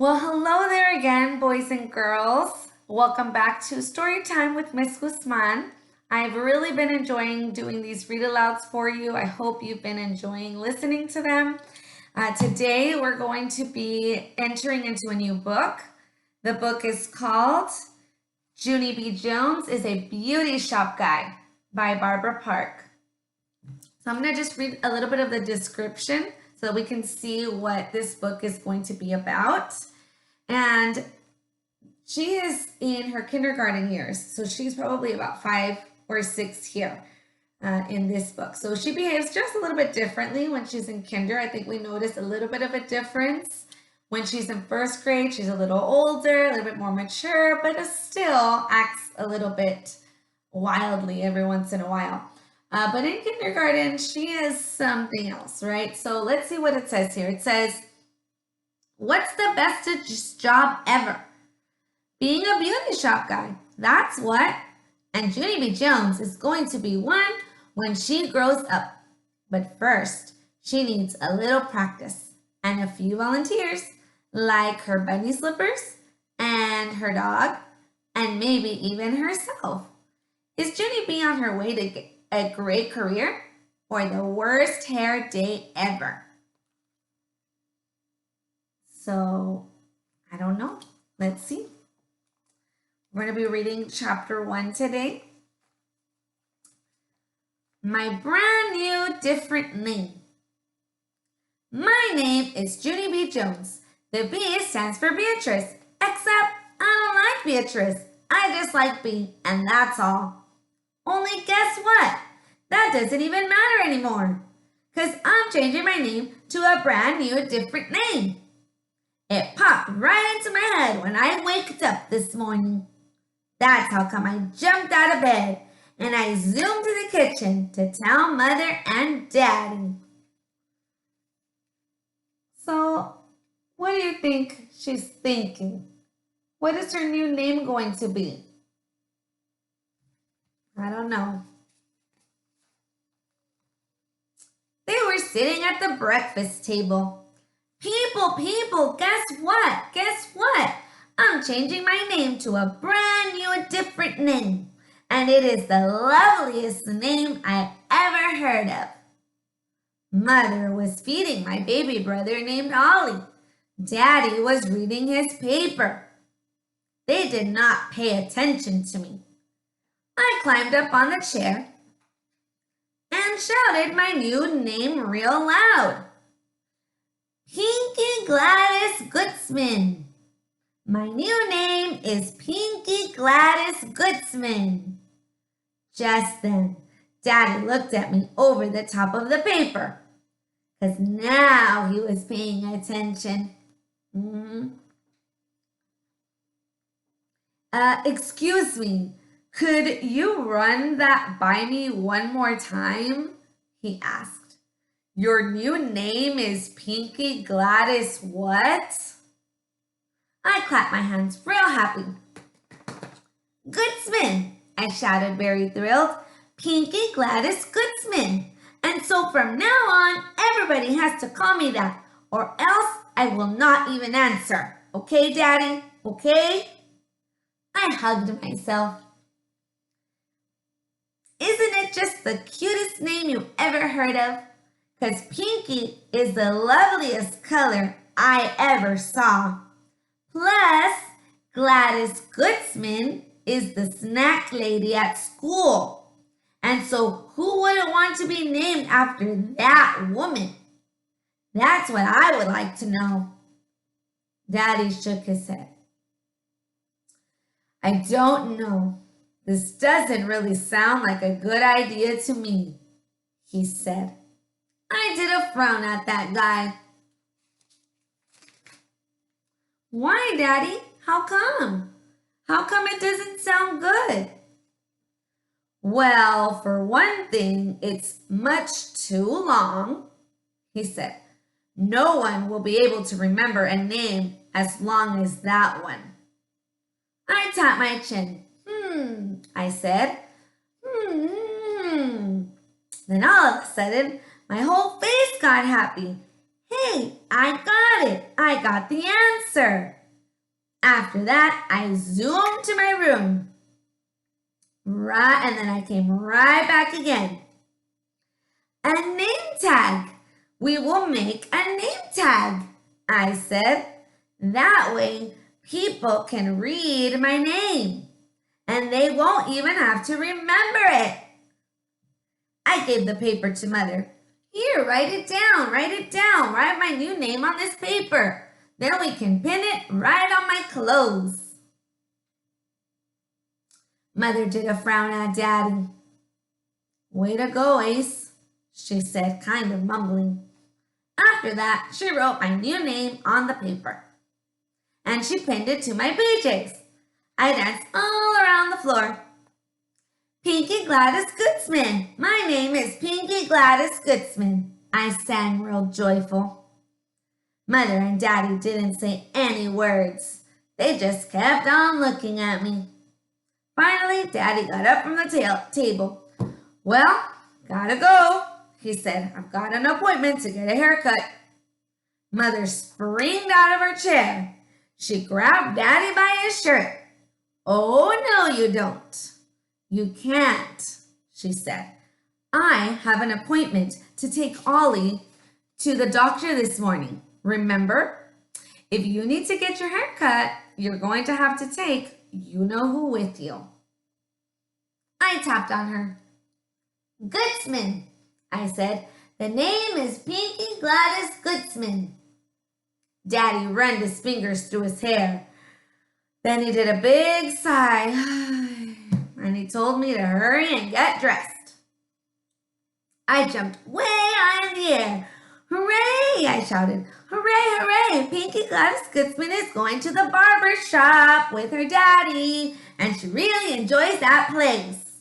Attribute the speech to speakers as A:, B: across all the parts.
A: Well, hello there again, boys and girls. Welcome back to Story Time with Miss Guzman. I've really been enjoying doing these read alouds for you. I hope you've been enjoying listening to them. Today, we're going to be entering into a new book. The book is called Junie B. Jones is a Beauty Shop Guide by Barbara Park. So I'm going to just read a little bit of the description so that we can see what this book is going to be about. And she is in her kindergarten years, so she's probably about 5 or 6 here in this book. So she behaves just a little bit differently when she's in kinder. I think we notice a little bit of a difference. When she's in first grade, she's a little older, a little bit more mature, but still acts a little bit wildly every once in a while. But in kindergarten, she is something else, right? So let's see what it says here. It says, what's the bestest job ever? Being a beauty shop guy. That's what. And Junie B. Jones is going to be one when she grows up. But first, she needs a little practice and a few volunteers, like her bunny slippers and her dog, and maybe even herself. Is Junie B on her way to get a great career or the worst hair day ever? So, I don't know. Let's see. We're going to be reading chapter 1 today. My brand new different name. My name is Junie B. Jones. The B stands for Beatrice, except I don't like Beatrice. I just like B, and that's all. Only guess what? That doesn't even matter anymore, because I'm changing my name to a brand new different name. It popped right into my head when I waked up this morning. That's how come I jumped out of bed and I zoomed to the kitchen to tell Mother and Daddy. So, what do you think she's thinking? What is her new name going to be? I don't know. They were sitting at the breakfast table. People, guess what? Guess what? I'm changing my name to a brand new different name. And it is the loveliest name I ever heard of. Mother was feeding my baby brother named Ollie. Daddy was reading his paper. They did not pay attention to me. I climbed up on the chair and shouted my new name real loud. Pinky Gladys Goodsman. My new name is Pinky Gladys Goodsman. Just then, Daddy looked at me over the top of the paper, because now he was paying attention. Excuse me, could you run that by me one more time? He asked. Your new name is Pinky Gladys what? I clapped my hands real happy. Goodsman, I shouted very thrilled. Pinky Gladys Goodsman. And so from now on, everybody has to call me that, or else I will not even answer. Okay, Daddy? Okay? I hugged myself. Isn't it just the cutest name you ever heard of? Because Pinky is the loveliest color I ever saw. Plus, Gladys Goodsman is the snack lady at school. And so who wouldn't want to be named after that woman? That's what I would like to know. Daddy shook his head. I don't know. This doesn't really sound like a good idea to me, he said. I did a frown at that guy. Why, Daddy? How come? How come it doesn't sound good? Well, for one thing, it's much too long, he said. No one will be able to remember a name as long as that one. I tapped my chin. I said. Then all of a sudden, my whole face got happy. Hey, I got it. I got the answer. After that, I zoomed to my room. Right, and then I came right back again. A name tag. We will make a name tag, I said. That way, people can read my name, and they won't even have to remember it. I gave the paper to Mother. Here, write it down, write my new name on this paper. Then we can pin it right on my clothes. Mother did a frown at Daddy. Way to go, Ace, she said, kind of mumbling. After that, she wrote my new name on the paper, and she pinned it to my PJs. I danced all around the floor. Pinky Gladys Goodsman. My name is Pinky Gladys Goodsman, I sang real joyful. Mother and Daddy didn't say any words. They just kept on looking at me. Finally, Daddy got up from the table. Well, gotta go, he said. I've got an appointment to get a haircut. Mother springed out of her chair. She grabbed Daddy by his shirt. Oh, no, you don't. You can't, she said. I have an appointment to take Ollie to the doctor this morning. Remember, if you need to get your hair cut, you're going to have to take you-know-who with you. I tapped on her. Goodsman, I said. The name is Pinky Gladys Goodsman. Daddy ran his fingers through his hair. Then he did a big sigh, and he told me to hurry and get dressed. I jumped way high in the air. Hooray, I shouted. Hooray, hooray, Pinky Gladys Goodsman is going to the barber shop with her daddy, and she really enjoys that place.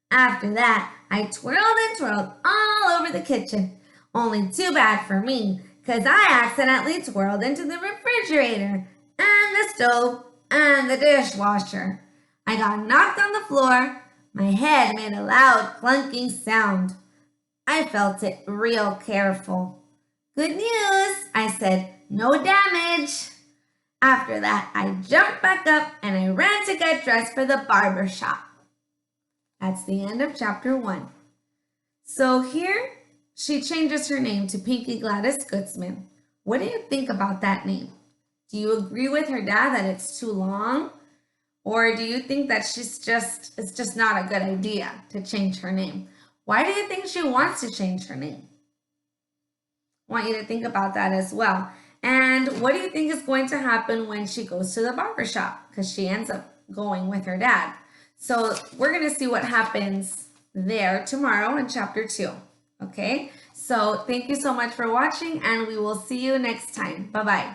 A: After that, I twirled and twirled all over the kitchen. Only too bad for me, because I accidentally twirled into the refrigerator and the stove and the dishwasher. I got knocked on the floor. My head made a loud clunking sound. I felt it real careful. Good news, I said. No damage. After that, I jumped back up and I ran to get dressed for the barber shop. That's the end of chapter 1. So here, she changes her name to Pinky Gladys Goodsman. What do you think about that name? Do you agree with her dad that it's too long? Or do you think that it's just not a good idea to change her name? Why do you think she wants to change her name? I want you to think about that as well. And what do you think is going to happen when she goes to the barber shop? Because she ends up going with her dad. So we're going to see what happens there tomorrow in chapter 2. Okay, so thank you so much for watching, and we will see you next time. Bye-bye.